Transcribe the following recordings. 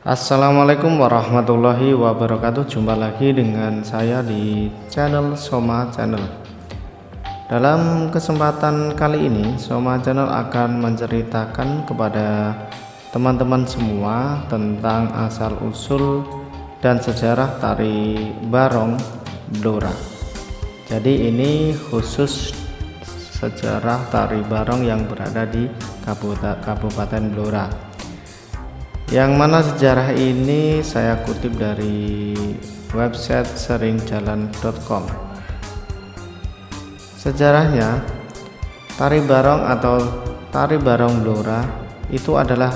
Assalamualaikum warahmatullahi wabarakatuh. Jumpa lagi dengan saya di channel Soma Channel. Dalam kesempatan kali ini, Soma Channel akan menceritakan kepada teman-teman semua tentang asal-usul dan sejarah tari barong Blora. Jadi ini khusus sejarah tari barong yang berada di Kabupaten Blora, yang mana sejarah ini saya kutip dari website seringjalan.com. Sejarahnya, tari barong atau tari barong Blora itu adalah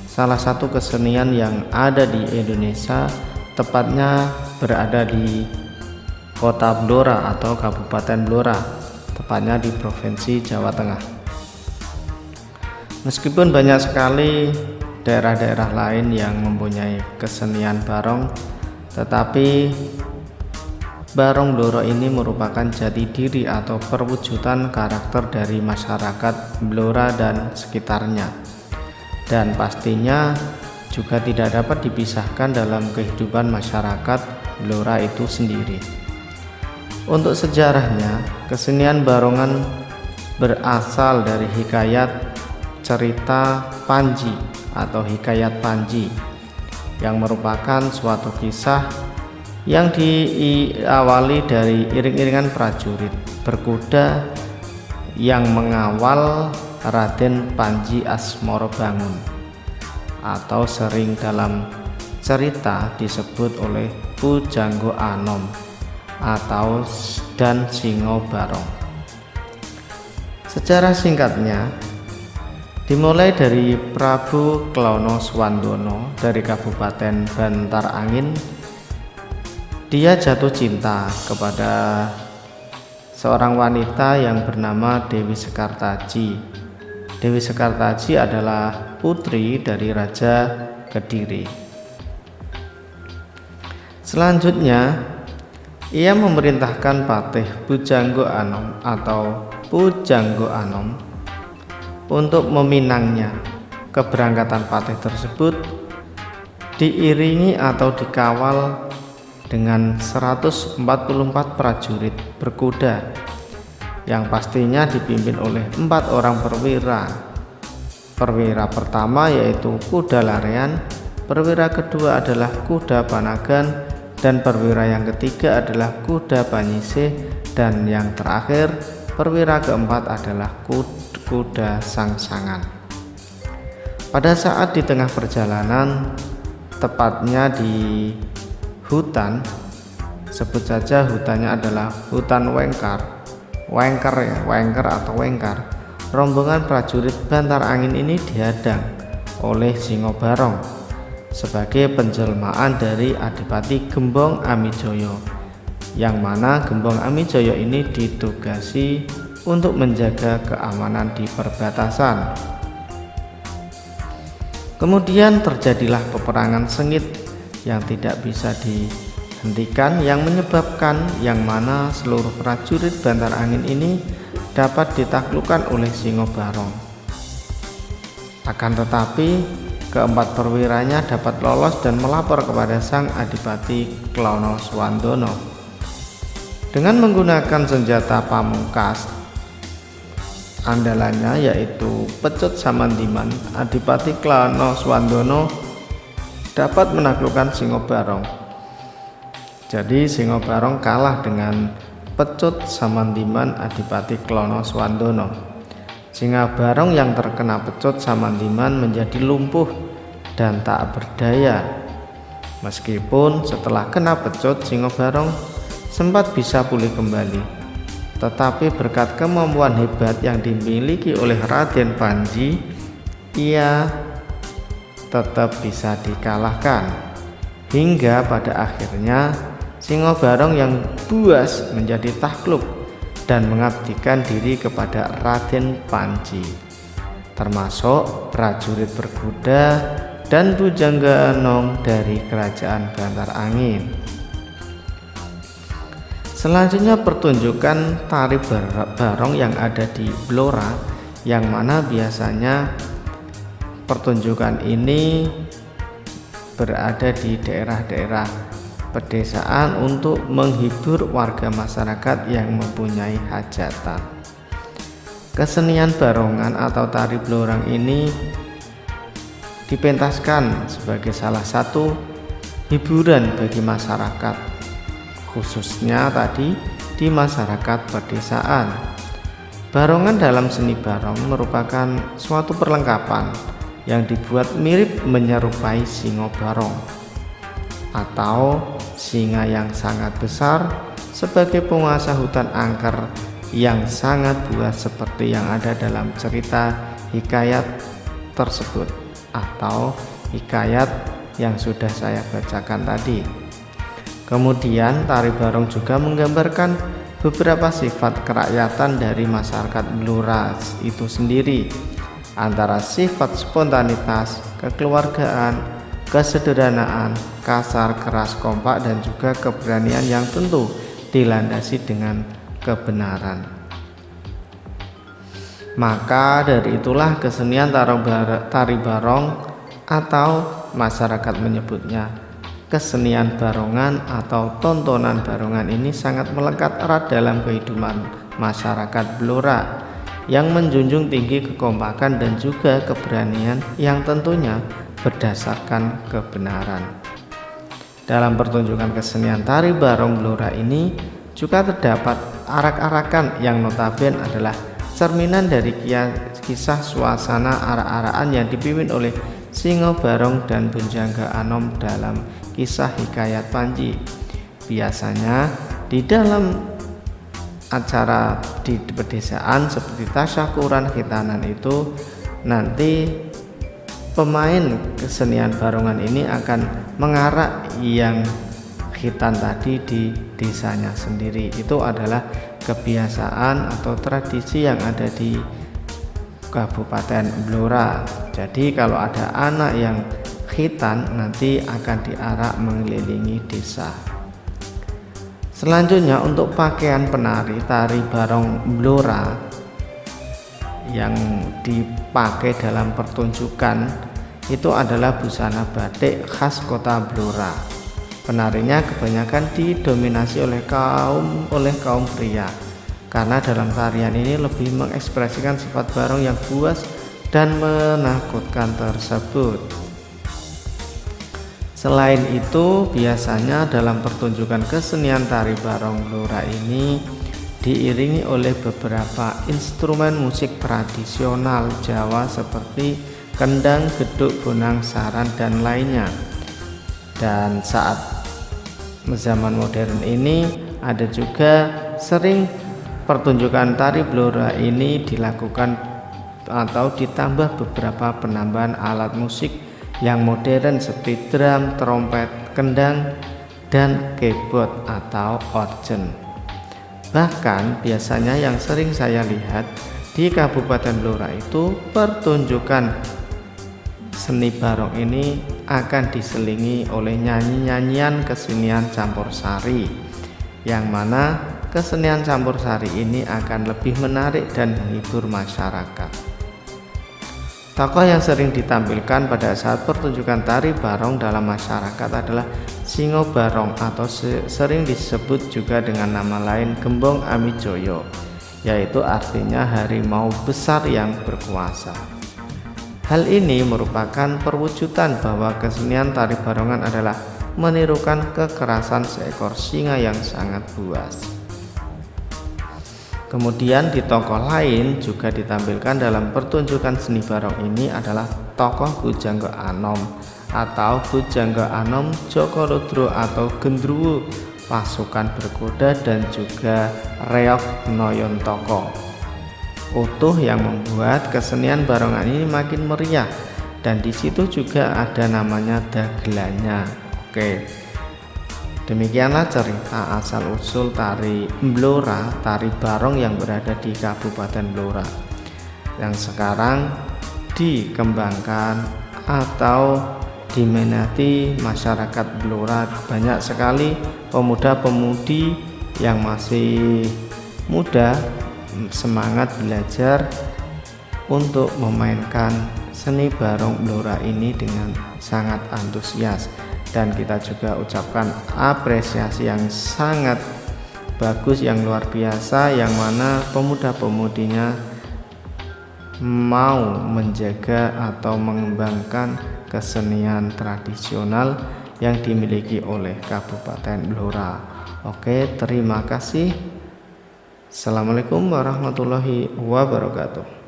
salah satu kesenian yang ada di Indonesia, tepatnya berada di Kota Blora atau Kabupaten Blora, tepatnya di Provinsi Jawa Tengah. Meskipun banyak sekali daerah-daerah lain yang mempunyai kesenian barong, tetapi barong Blora ini merupakan jati diri atau perwujudan karakter dari masyarakat Blora dan sekitarnya, dan pastinya juga tidak dapat dipisahkan dalam kehidupan masyarakat Blora itu sendiri. Untuk sejarahnya, kesenian barongan berasal dari hikayat cerita Panji atau hikayat Panji, yang merupakan suatu kisah yang diawali dari iring-iringan prajurit berkuda yang mengawal Raden Panji Asmorobangun, atau sering dalam cerita disebut oleh Pujangga Anom atau dan Singo Barong. Sejarah singkatnya dimulai dari Prabu Klono Swandono dari Kabupaten Bantar Angin. Dia jatuh cinta kepada seorang wanita yang bernama Dewi Sekartaji. Dewi Sekartaji adalah putri dari Raja Kediri. Selanjutnya, ia memerintahkan Patih Pujangga Anom atau Pujangga Anom untuk meminangnya. Keberangkatan Patih tersebut diiringi atau dikawal dengan 144 prajurit berkuda yang pastinya dipimpin oleh 4 orang perwira. Perwira pertama yaitu kuda larean, perwira kedua adalah kuda panagan, dan perwira yang ketiga adalah kuda panyisih, dan yang terakhir perwira keempat adalah kuda sangsangan. Pada saat di tengah perjalanan, tepatnya di hutan, sebut saja hutannya adalah hutan Wengker atau Wengkar, rombongan prajurit Bantar Angin ini dihadang oleh Singo Barong sebagai penjelmaan dari Adipati Gembong Amijoyo, yang mana Gembong Amijoyo ini ditugasi untuk menjaga keamanan di perbatasan. Kemudian terjadilah peperangan sengit yang tidak bisa dihentikan, yang menyebabkan yang mana seluruh prajurit Bantar Angin ini dapat ditaklukkan oleh Singo Barong. Akan tetapi keempat perwiranya dapat lolos dan melapor kepada sang Adipati Klono Swandono dengan menggunakan senjata pamungkas andalannya yaitu pecut Samandiman. Adipati Klono Swandono dapat menaklukkan Singo Barong. Jadi Singo Barong kalah dengan pecut Samandiman Adipati Klono Swandono. Singo Barong yang terkena pecut Samandiman menjadi lumpuh dan tak berdaya. Meskipun setelah kena pecut, Singo Barong sempat bisa pulih kembali, tetapi berkat kemampuan hebat yang dimiliki oleh Raden Panji, ia tetap bisa dikalahkan, hingga pada akhirnya Singo Barong yang buas menjadi takluk dan mengabdikan diri kepada Raden Panji, termasuk prajurit berkuda dan Pujangga Anom dari Kerajaan Bantar Angin. Selanjutnya pertunjukan tari barong yang ada di Blora, yang mana biasanya pertunjukan ini berada di daerah-daerah pedesaan untuk menghibur warga masyarakat yang mempunyai hajatan. Kesenian barongan atau tari blorang ini dipentaskan sebagai salah satu hiburan bagi masyarakat, khususnya tadi di masyarakat pedesaan. Barongan dalam seni barong merupakan suatu perlengkapan yang dibuat mirip menyerupai singo barong atau singa yang sangat besar sebagai penguasa hutan angker yang sangat buas seperti yang ada dalam cerita hikayat tersebut atau hikayat yang sudah saya bacakan tadi. Kemudian tari barong juga menggambarkan beberapa sifat kerakyatan dari masyarakat Blora itu sendiri, antara sifat spontanitas, kekeluargaan, kesederhanaan, kasar, keras, kompak, dan juga keberanian yang tentu dilandasi dengan kebenaran. Maka dari itulah kesenian tari barong atau masyarakat menyebutnya kesenian barongan atau tontonan barongan ini sangat melekat erat dalam kehidupan masyarakat Blora yang menjunjung tinggi kekompakan dan juga keberanian yang tentunya berdasarkan kebenaran. Dalam pertunjukan kesenian tari barong Blora ini juga terdapat arak-arakan yang notabene adalah cerminan dari kisah suasana arak-arakan yang dipimpin oleh Singo Barong dan Bujangga Anom dalam kisah hikayat Panji. Biasanya di dalam acara di pedesaan seperti tasyakuran khitanan itu nanti pemain kesenian barongan ini akan mengarak yang khitan tadi di desanya sendiri. Itu adalah kebiasaan atau tradisi yang ada di Kabupaten Blora. Jadi kalau ada anak yang khitan nanti akan diarak mengelilingi desa. Selanjutnya untuk pakaian penari tari barong Blora yang dipakai dalam pertunjukan itu adalah busana batik khas kota Blora. Penarinya kebanyakan didominasi oleh kaum pria, karena dalam tarian ini lebih mengekspresikan sifat barong yang buas dan menakutkan tersebut. Selain itu, biasanya dalam pertunjukan kesenian tari barong Blora ini diiringi oleh beberapa instrumen musik tradisional Jawa seperti kendang, geduk, bonang, saran, dan lainnya. Dan saat zaman modern ini ada juga sering pertunjukan tari Blora ini dilakukan atau ditambah beberapa penambahan alat musik yang modern seperti drum, trompet, kendang, dan keyboard atau organ. Bahkan biasanya yang sering saya lihat di Kabupaten Blora itu pertunjukan seni barong ini akan diselingi oleh nyanyi-nyanyian kesenian campursari, yang mana kesenian campursari ini akan lebih menarik dan menghibur masyarakat. Tokoh yang sering ditampilkan pada saat pertunjukan tari barong dalam masyarakat adalah Singo Barong atau sering disebut juga dengan nama lain Gembong Amijoyo, yaitu artinya harimau besar yang berkuasa. Hal ini merupakan perwujudan bahwa kesenian tari barongan adalah menirukan kekerasan seekor singa yang sangat buas. Kemudian di tokoh lain juga ditampilkan dalam pertunjukan seni barong ini adalah tokoh Bujangga Anom atau Bujangga Anom Joko Rudro atau Gendruwo, pasukan berkuda, dan juga Reok Noyon Toko utuh yang membuat kesenian barongan ini makin meriah, dan di situ juga ada namanya dagelannya. Oke. Demikianlah cerita asal-usul tari Blora, tari barong yang berada di Kabupaten Blora, yang sekarang dikembangkan atau diminati masyarakat Blora. Banyak sekali pemuda-pemudi yang masih muda semangat belajar untuk memainkan seni Barong Blora ini dengan sangat antusias, dan kita juga ucapkan apresiasi yang sangat bagus, yang luar biasa, yang mana pemuda-pemudinya mau menjaga atau mengembangkan kesenian tradisional yang dimiliki oleh Kabupaten Blora. Oke, terima kasih. Assalamualaikum warahmatullahi wabarakatuh.